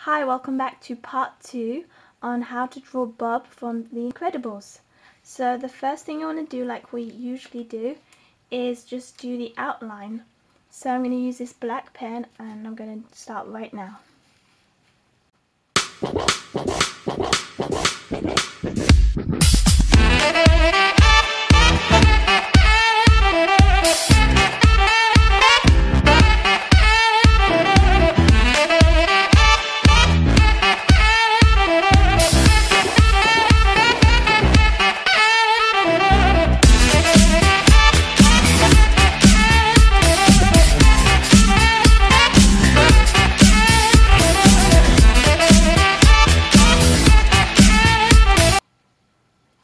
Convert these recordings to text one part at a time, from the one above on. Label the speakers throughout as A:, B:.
A: Hi, welcome back to part 2 on how to draw Bob from The Incredibles. So the first thing you want to do, like we usually do, is just do the outline. So I'm going to use this black pen and I'm going to start right now.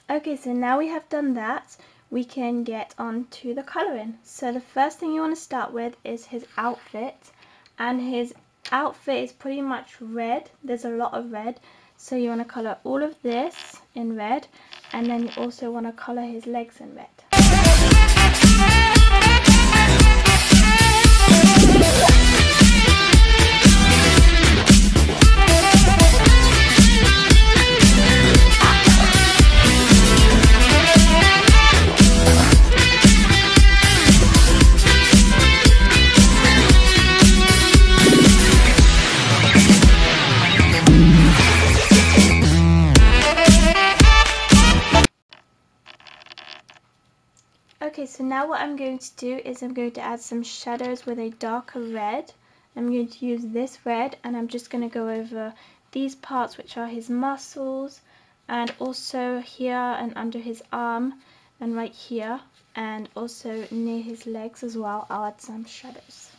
A: Okay, so now we have done that, we can get on to the colouring. So the first thing you want to start with is his outfit, and his outfit is pretty much red. There's a lot of red, so you want to colour all of this in red, and then you also want to colour his legs in red. Okay, so now what I'm going to do is I'm going to add some shadows with a darker red. I'm going to use this red, and I'm just going to go over these parts which are his muscles, and also here and under his arm, and right here, and also near his legs as well. I'll add some shadows.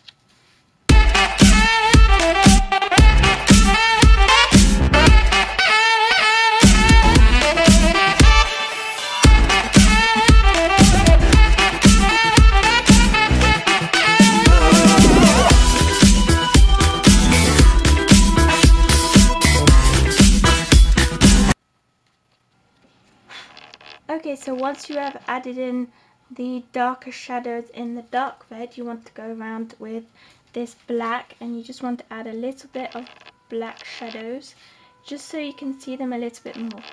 A: Okay, so once you have added in the darker shadows in the dark red, you want to go around with this black, and you just want to add a little bit of black shadows just so you can see them a little bit more.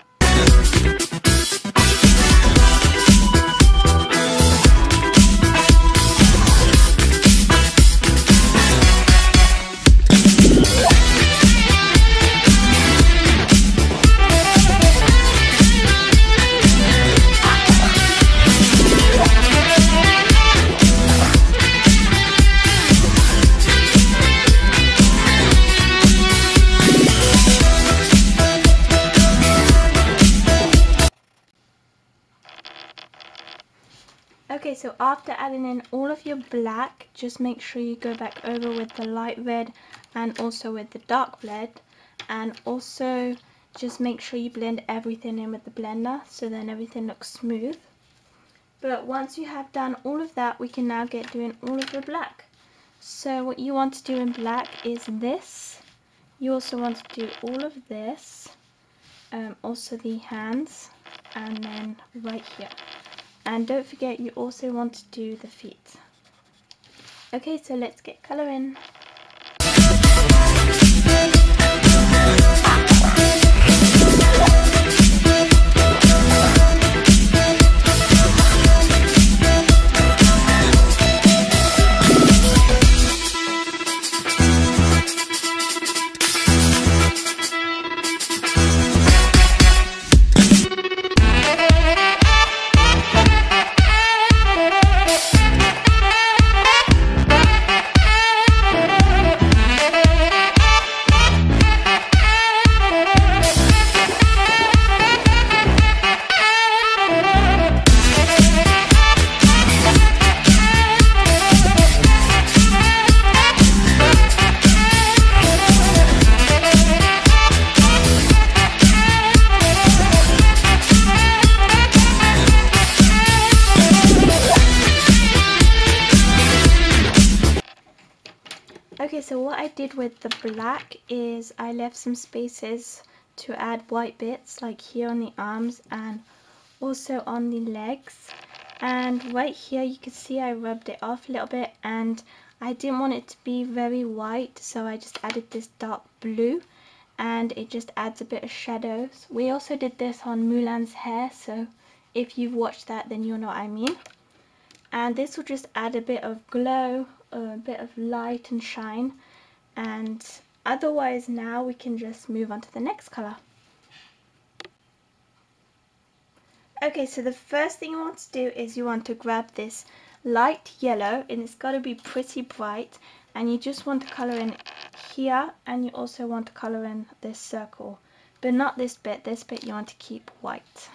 A: Okay, so after adding in all of your black, just make sure you go back over with the light red and also with the dark red, and also just make sure you blend everything in with the blender so then everything looks smooth. But once you have done all of that, we can now get doing all of the black. So what you want to do in black is this. You also want to do all of this, also the hands, and then right here. And don't forget, you also want to do the feet. Okay, so let's get colouring. Okay, so what I did with the black is I left some spaces to add white bits, like here on the arms and also on the legs. And right here you can see I rubbed it off a little bit, and I didn't want it to be very white, so I just added this dark blue. and it just adds a bit of shadows. We also did this on Mulan's hair, so if you've watched that then you'll know what I mean. And this will just add a bit of glow, a bit of light and shine. And otherwise now we can just move on to the next colour. Okay, so the first thing you want to do is you want to grab this light yellow, and it's got to be pretty bright, and you just want to colour in here, and you also want to colour in this circle, but not this bit you want to keep white.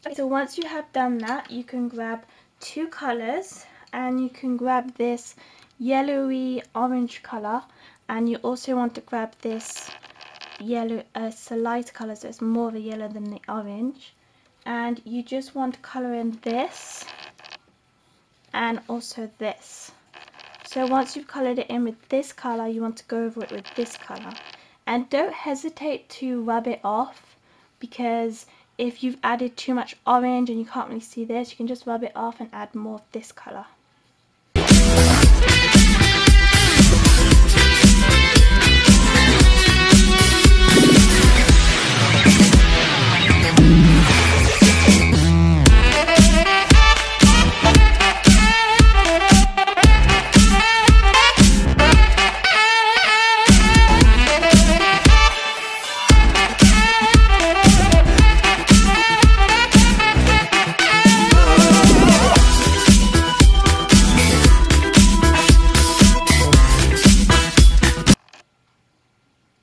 A: Okay, so once you have done that, you can grab two colours, and you can grab this yellowy orange colour, and you also want to grab this yellow, it's a light colour, so it's more of a yellow than the orange, and you just want to colour in this and also this. So once you've coloured it in with this colour, you want to go over it with this colour, and don't hesitate to rub it off, because if you've added too much orange and you can't really see this, you can just rub it off and add more of this colour.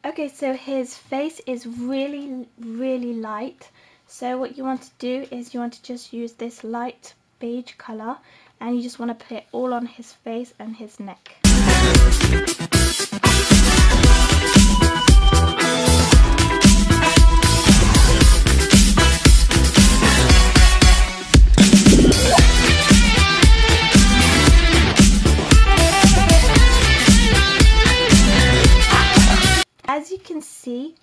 A: Okay, so his face is really light, so what you want to do is you want to just use this light beige colour, and you just want to put it all on his face and his neck. As you can see,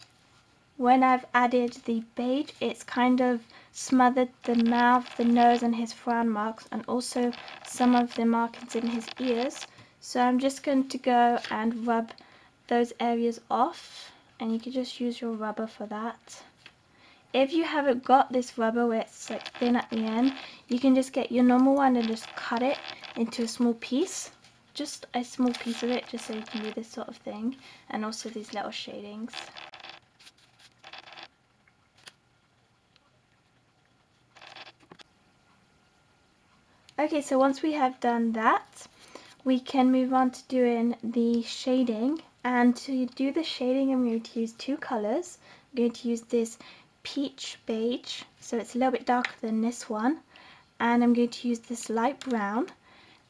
A: when I've added the beige, it's kind of smothered the mouth, the nose and his frown marks, and also some of the markings in his ears. So I'm just going to go and rub those areas off, and you can just use your rubber for that. If you haven't got this rubber where it's like thin at the end, you can just get your normal one and just cut it into a small piece. Just a small piece of it, just so you can do this sort of thing, and also these little shadings. Okay, so once we have done that, we can move on to doing the shading. And to do the shading, I'm going to use two colours. I'm going to use this peach beige, so it's a little bit darker than this one, and I'm going to use this light brown.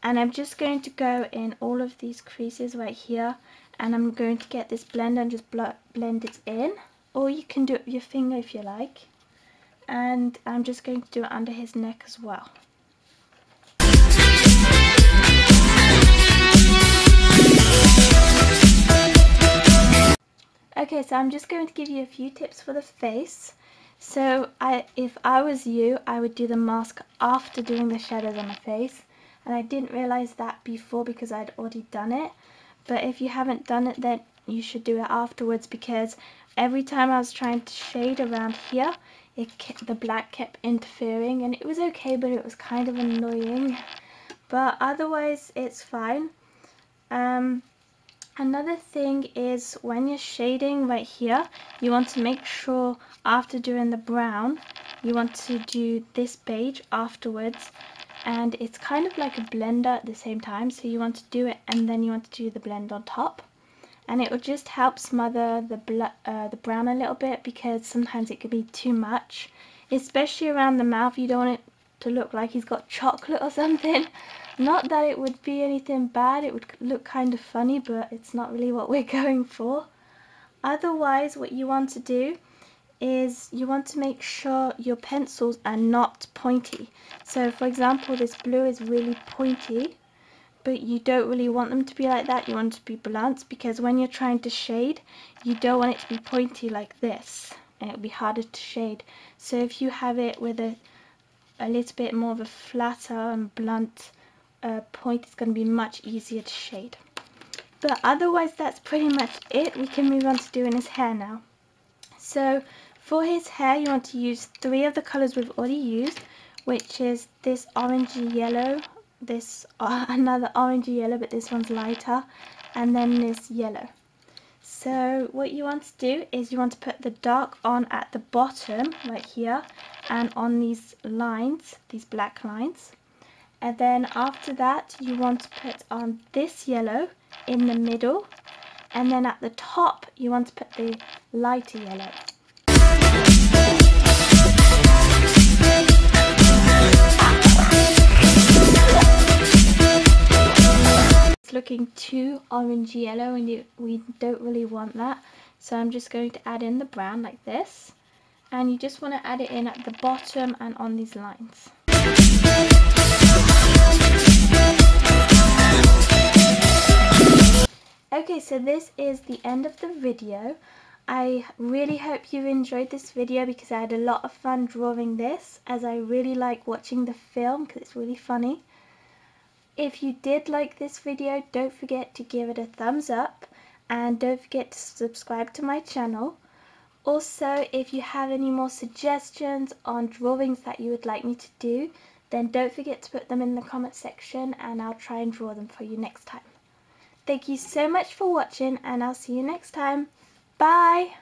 A: And I'm just going to go in all of these creases right here, and I'm going to get this blender and just blend it in, or you can do it with your finger if you like. And I'm just going to do it under his neck as well. Okay, so I'm just going to give you a few tips for the face. So if I was you, I would do the mask after doing the shadows on the face. And I didn't realise that before because I'd already done it. But if you haven't done it, then you should do it afterwards, because every time I was trying to shade around here, the black kept interfering, and it was okay, but it was kind of annoying. But otherwise, it's fine. Another thing is when you're shading right here, you want to make sure after doing the brown, you want to do this beige afterwards. And it's kind of like a blender at the same time, so you want to do it and then you want to do the blend on top, and it will just help smother the brown a little bit, because sometimes it could be too much, especially around the mouth. You don't want it to look like he's got chocolate or something. Not that it would be anything bad, it would look kind of funny, but it's not really what we're going for. Otherwise, what you want to do is you want to make sure your pencils are not pointy. So for example, this blue is really pointy, but you don't really want them to be like that. You want them to be blunt, because when you're trying to shade, you don't want it to be pointy like this, and it'll be harder to shade. So if you have it with a little bit more of a flatter and blunt point, it's going to be much easier to shade. But otherwise that's pretty much it. We can move on to doing his hair now. So for his hair you want to use 3 of the colours we've already used, which is this orangey yellow, this another orangey yellow, but this one's lighter, and then this yellow. So what you want to do is you want to put the dark on at the bottom right here and on these lines, these black lines, and then after that you want to put on this yellow in the middle, and then at the top you want to put the lighter yellow. It's looking too orange yellow and we don't really want that, so I'm just going to add in the brown like this, and you just want to add it in at the bottom and on these lines. Okay, so this is the end of the video. I really hope you enjoyed this video because I had a lot of fun drawing this, as I really like watching the film because it's really funny. If you did like this video, don't forget to give it a thumbs up and don't forget to subscribe to my channel. Also, if you have any more suggestions on drawings that you would like me to do, then don't forget to put them in the comment section and I'll try and draw them for you next time. Thank you so much for watching and I'll see you next time. Bye!